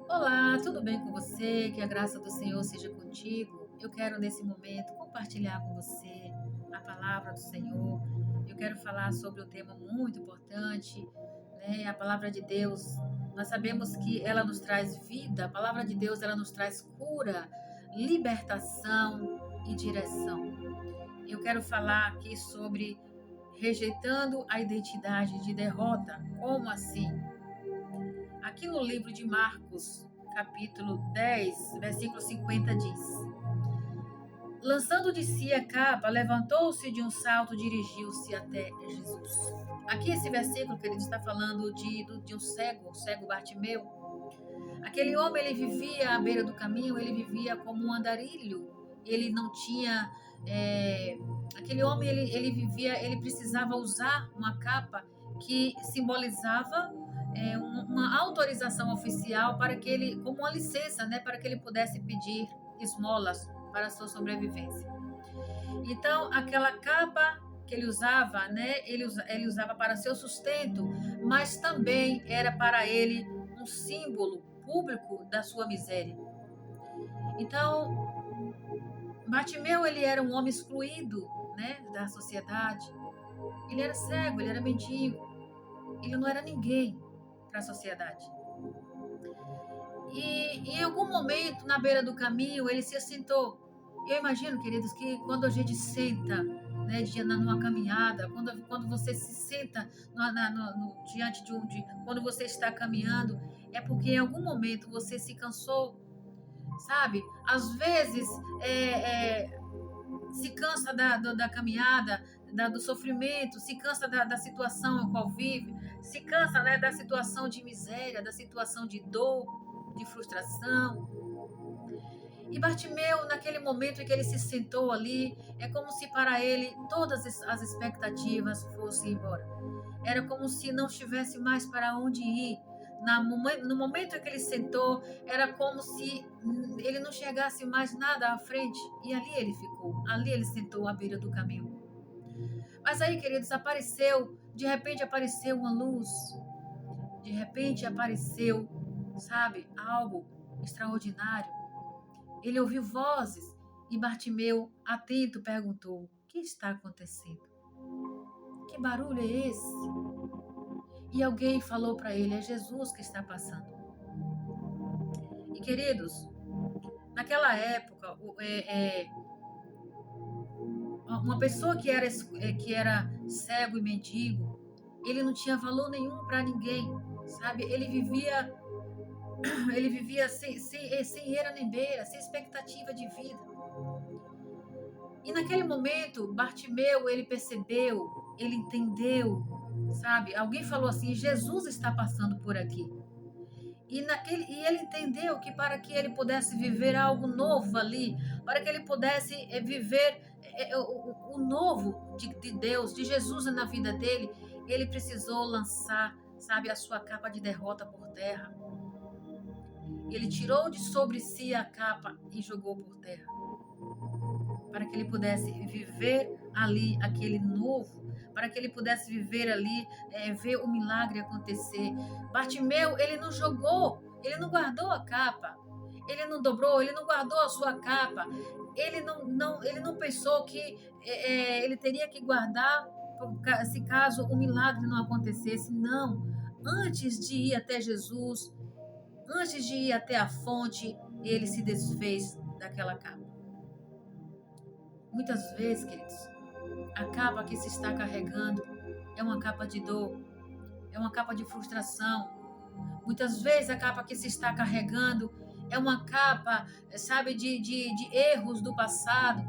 Olá, tudo bem com você? Que a graça do Senhor seja contigo. Eu quero nesse momento compartilhar com você a palavra do Senhor. Eu quero falar sobre um tema muito importante, né? A palavra de Deus. Nós sabemos que ela nos traz vida. A palavra de Deus, ela nos traz cura, libertação e direção. Eu quero falar aqui sobre rejeitando a identidade de derrota. Como assim? Aqui no livro de Marcos, capítulo 10, versículo 50 diz: Lançando de si a capa, levantou-se de um salto e dirigiu-se até Jesus. Aqui esse versículo que ele está falando de um cego, o cego Bartimeu. Aquele homem, ele vivia à beira do caminho, ele vivia como um andarilho. Ele não tinha... é, aquele homem, ele vivia, ele precisava usar uma capa que simbolizava uma autorização oficial para que ele, como uma licença, né, para que ele pudesse pedir esmolas para a sua sobrevivência. Então, aquela capa que ele usava, né, ele usava para seu sustento, mas também era para ele um símbolo público da sua miséria. Então, Bartimeu, ele era um homem excluído, né, da sociedade. Ele era cego, ele era mendigo, ele não era ninguém para a sociedade. E em algum momento, na beira do caminho, ele se assentou. Eu imagino, queridos, que quando a gente senta, né, numa caminhada, quando você se senta diante quando você está caminhando, é porque em algum momento você se cansou, sabe? Às vezes, se cansa da caminhada, do sofrimento, se cansa da situação a qual vive, se cansa, né, da situação de miséria, da situação de dor, de frustração. E Bartimeu, naquele momento em que ele se sentou ali, é como se para ele todas as expectativas fossem embora. Era como se não tivesse mais para onde ir. No momento em que ele sentou, era como se ele não chegasse mais nada à frente. E ali ele ficou. Ali ele sentou à beira do caminho. Mas aí, queridos, de repente apareceu uma luz. De repente apareceu, sabe, algo extraordinário. Ele ouviu vozes e Bartimeu, atento, perguntou: O que está acontecendo? Que barulho é esse? E alguém falou para ele: É Jesus que está passando. E queridos, naquela época, uma pessoa que era cego e mendigo, ele não tinha valor nenhum para ninguém, sabe? Ele vivia sem eira nem beira, sem expectativa de vida. E naquele momento, Bartimeu, ele percebeu, ele entendeu, sabe? Alguém falou assim: Jesus está passando por aqui. E ele entendeu que para que ele pudesse viver algo novo ali, para que ele pudesse viver o novo de Deus, de Jesus na vida dele, ele precisou lançar, sabe, a sua capa de derrota por terra. Ele tirou de sobre si a capa e jogou por terra, para que ele pudesse viver ali aquele novo, para que ele pudesse viver ali, ver o milagre acontecer. Bartimeu, ele não jogou, ele não guardou a capa, ele não dobrou, ele não guardou a sua capa, ele não pensou que ele teria que guardar se caso o milagre não acontecesse. Não, antes de ir até Jesus, antes de ir até a fonte, ele se desfez daquela capa. Muitas vezes, queridos, a capa que se está carregando é uma capa de dor, é uma capa de frustração. Muitas vezes a capa que se está carregando é uma capa, sabe, de erros do passado.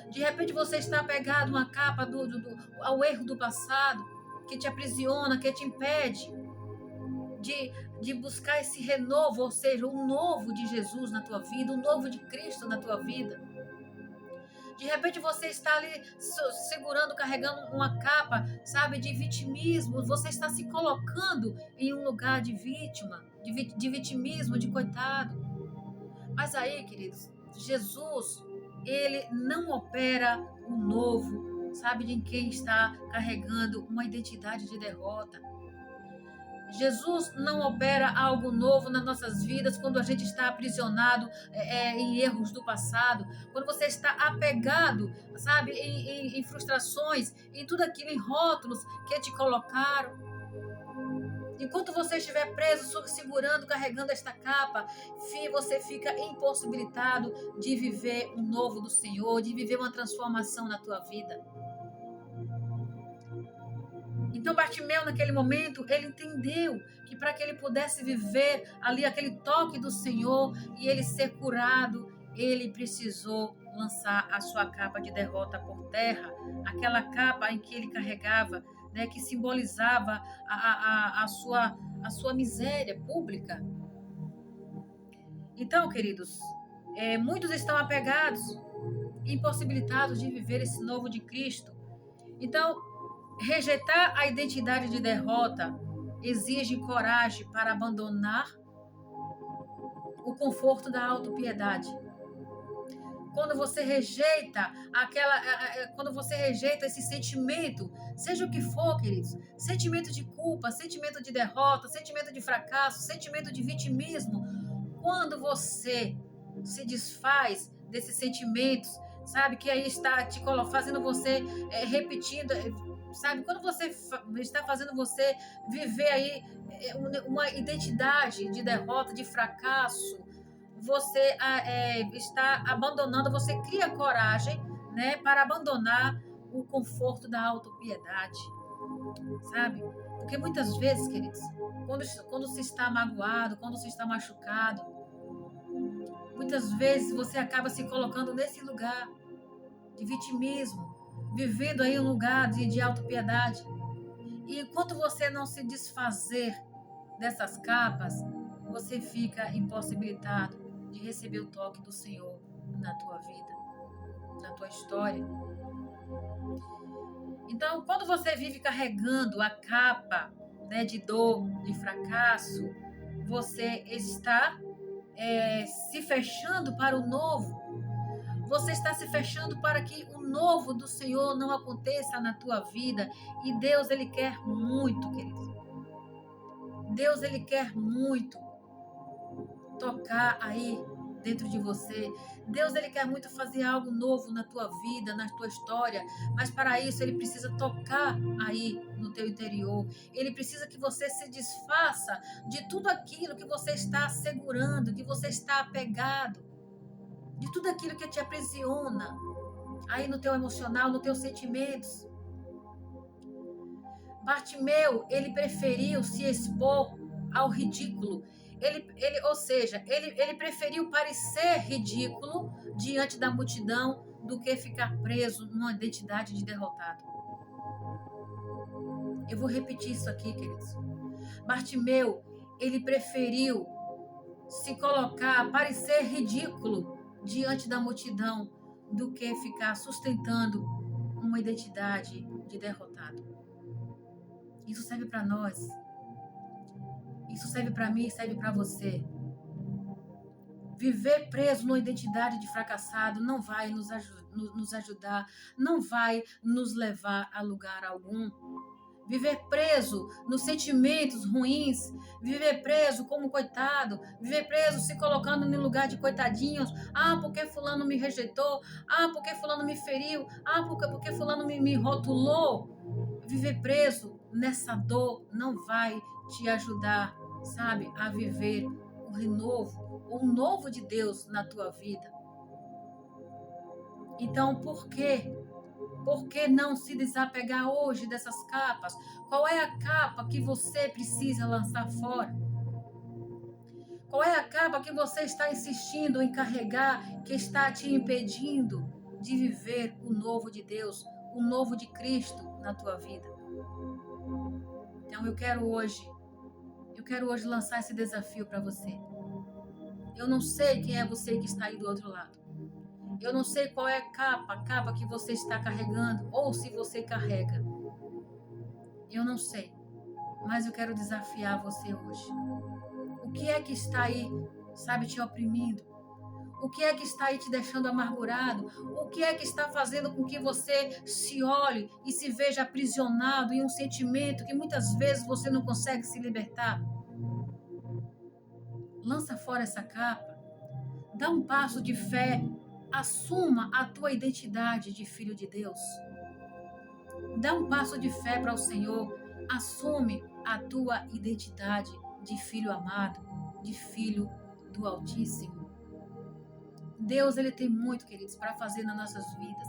De repente você está apegado a uma capa ao erro do passado, que te aprisiona, que te impede de buscar esse renovo, ou seja, o novo de Jesus na tua vida, o novo de Cristo na tua vida. De repente você está ali segurando, carregando uma capa, sabe, de vitimismo. Você está se colocando em um lugar de vítima, de vitimismo, de coitado. Mas aí, queridos, Jesus, ele não opera o novo, sabe, de quem está carregando uma identidade de derrota. Jesus não opera algo novo nas nossas vidas quando a gente está aprisionado em erros do passado, quando você está apegado, sabe, em frustrações, em tudo aquilo, em rótulos que te colocaram. Enquanto você estiver preso, segurando, carregando esta capa, você fica impossibilitado de viver o novo do Senhor, de viver uma transformação na tua vida. Então Bartimeu, naquele momento, ele entendeu que para que ele pudesse viver ali aquele toque do Senhor e ele ser curado, ele precisou lançar a sua capa de derrota por terra, aquela capa em que ele carregava, né, que simbolizava a sua miséria pública. Então, queridos, muitos estão apegados, impossibilitados de viver esse novo de Cristo. Então, rejeitar a identidade de derrota exige coragem para abandonar o conforto da autopiedade. Quando você rejeita quando você rejeita esse sentimento, seja o que for, queridos, sentimento de culpa, sentimento de derrota, sentimento de fracasso, sentimento de vitimismo, quando você se desfaz desses sentimentos, sabe, que aí está te fazendo você repetindo, sabe, quando você está fazendo você viver aí uma identidade de derrota, de fracasso, você está abandonando, você cria coragem, né, para abandonar o conforto da autopiedade, sabe? Porque muitas vezes, queridos, quando se está magoado, quando se está machucado, muitas vezes você acaba se colocando nesse lugar de vitimismo, vivendo aí um lugar de autopiedade. E enquanto você não se desfazer dessas capas, você fica impossibilitado de receber o toque do Senhor na tua vida, na tua história. Então, quando você vive carregando a capa, né, de dor, de fracasso, você está se fechando para o novo. Você está se fechando para que o novo do Senhor não aconteça na tua vida. E Deus, Ele quer muito, querido. Deus, Ele quer muito tocar aí dentro de você. Deus, Ele quer muito fazer algo novo na tua vida, na tua história, mas para isso Ele precisa tocar aí no teu interior. Ele precisa que você se desfaça de tudo aquilo que você está segurando, que você está apegado, de tudo aquilo que te aprisiona aí no teu emocional, nos teus sentimentos. Bartimeu, ele preferiu se expor ao ridículo. Ou seja, ele preferiu parecer ridículo diante da multidão do que ficar preso numa identidade de derrotado. Eu vou repetir isso aqui, queridos. Bartimeu, ele preferiu se colocar, parecer ridículo diante da multidão do que ficar sustentando uma identidade de derrotado. Isso serve para nós. Isso serve para mim, serve para você. Viver preso numa identidade de fracassado não vai nos ajudar, não vai nos levar a lugar algum. Viver preso nos sentimentos ruins, viver preso como coitado, viver preso se colocando no lugar de coitadinhos. Ah, porque fulano me rejeitou? Ah, porque fulano me feriu? Ah, porque fulano me rotulou? Viver preso nessa dor não vai te ajudar, sabe, a viver o renovo, o novo de Deus na tua vida. Então, por quê? Por que não se desapegar hoje dessas capas? Qual é a capa que você precisa lançar fora? Qual é a capa que você está insistindo em carregar, que está te impedindo de viver o novo de Deus, o novo de Cristo na tua vida? Então eu quero hoje lançar esse desafio para você. Eu não sei quem é você que está aí do outro lado. Eu não sei qual é a capa que você está carregando, ou se você carrega. Eu não sei, mas eu quero desafiar você hoje. O que é que está aí, sabe, te oprimindo? O que é que está aí te deixando amargurado? O que é que está fazendo com que você se olhe e se veja aprisionado em um sentimento que muitas vezes você não consegue se libertar? Lança fora essa capa. Dá um passo de fé. Assuma a tua identidade de filho de Deus. Dá um passo de fé para o Senhor. Assume a tua identidade de filho amado, de filho do Altíssimo. Deus, ele tem muito, queridos, para fazer nas nossas vidas.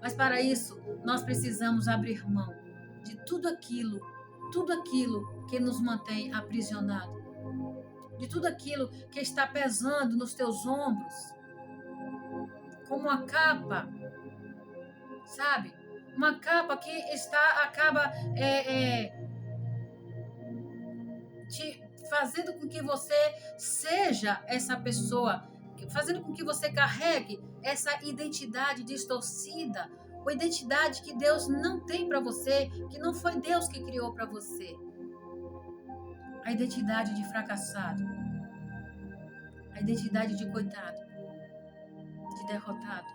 Mas para isso, nós precisamos abrir mão de tudo aquilo que nos mantém aprisionados, de tudo aquilo que está pesando nos teus ombros, como uma capa, sabe? Uma capa que acaba te fazendo com que você seja essa pessoa, fazendo com que você carregue essa identidade distorcida, uma identidade que Deus não tem para você, que não foi Deus que criou para você. A identidade de fracassado, a identidade de coitado, de derrotado.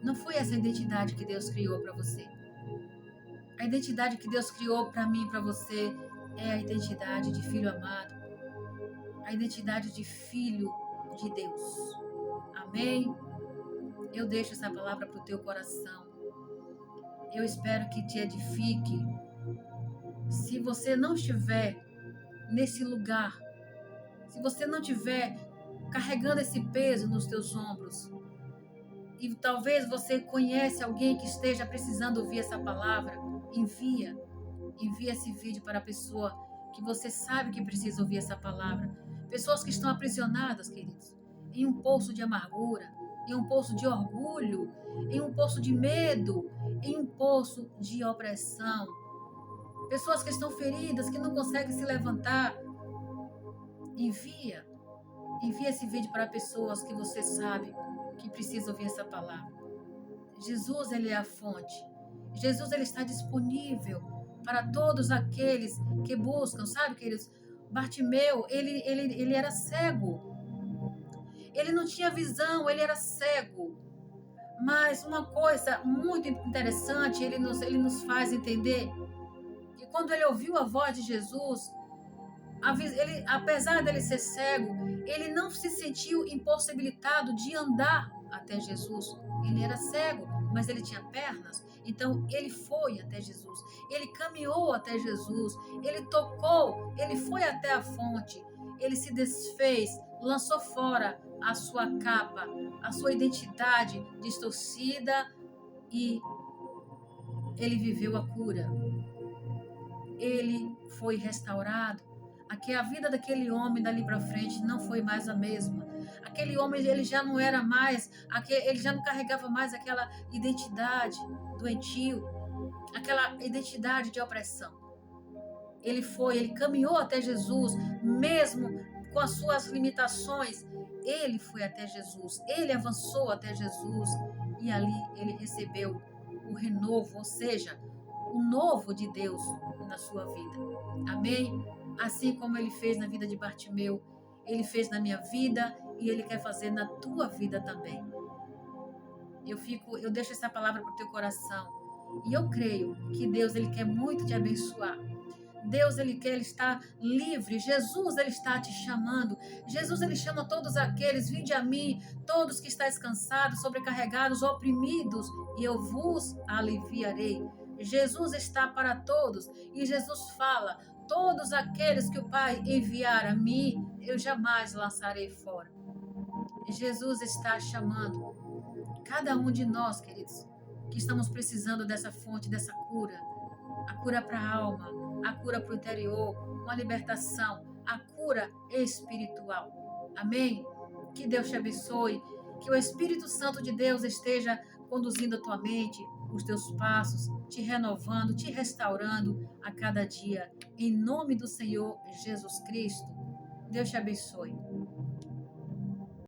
Não foi essa identidade que Deus criou para você. A identidade que Deus criou para mim e para você é a identidade de filho amado, a identidade de filho de Deus. Amém? Eu deixo essa palavra para o teu coração. Eu espero que te edifique. Se você não estiver nesse lugar, se você não estiver carregando esse peso nos teus ombros, e talvez você conhece alguém que esteja precisando ouvir essa palavra, envia esse vídeo para a pessoa que você sabe que precisa ouvir essa palavra. Pessoas que estão aprisionadas, queridos, em um poço de amargura, em um poço de orgulho, em um poço de medo, em um poço de opressão. Pessoas que estão feridas, que não conseguem se levantar. Envia esse vídeo para pessoas que você sabe que precisam ouvir essa palavra. Jesus, ele é a fonte. Jesus, ele está disponível para todos aqueles que buscam, sabe, queridos? Bartimeu, ele era cego. Ele não tinha visão, ele era cego. Mas uma coisa muito interessante, ele nos faz entender que quando ele ouviu a voz de Jesus, apesar dele ser cego, ele não se sentiu impossibilitado de andar até Jesus. Ele era cego, mas ele tinha pernas. Então, ele foi até Jesus. Ele caminhou até Jesus. Ele tocou. Ele foi até a fonte. Ele se desfez, lançou fora a sua capa, a sua identidade distorcida e ele viveu a cura. Ele foi restaurado. A vida daquele homem dali para frente não foi mais a mesma. Aquele homem, ele já não era mais, ele já não carregava mais aquela identidade doentio, aquela identidade de opressão. Ele caminhou até Jesus, mesmo com as suas limitações. Ele foi até Jesus, ele avançou até Jesus e ali ele recebeu o renovo, ou seja, o novo de Deus na sua vida. Amém? Assim como ele fez na vida de Bartimeu, ele fez na minha vida e ele quer fazer na tua vida também. Eu deixo essa palavra para o teu coração e eu creio que Deus, ele quer muito te abençoar. Deus, ele está livre. Jesus, ele está te chamando. Jesus, ele chama todos aqueles, vinde a mim, todos que estáis cansados, sobrecarregados, oprimidos, e eu vos aliviarei. Jesus está para todos e Jesus fala, todos aqueles que o Pai enviar a mim, eu jamais lançarei fora. Jesus está chamando cada um de nós, queridos, que estamos precisando dessa fonte, dessa cura. A cura para a alma, a cura para o interior, uma libertação, a cura espiritual. Amém? Que Deus te abençoe, que o Espírito Santo de Deus esteja conduzindo a tua mente, os teus passos, te renovando, te restaurando a cada dia. Em nome do Senhor Jesus Cristo. Deus te abençoe.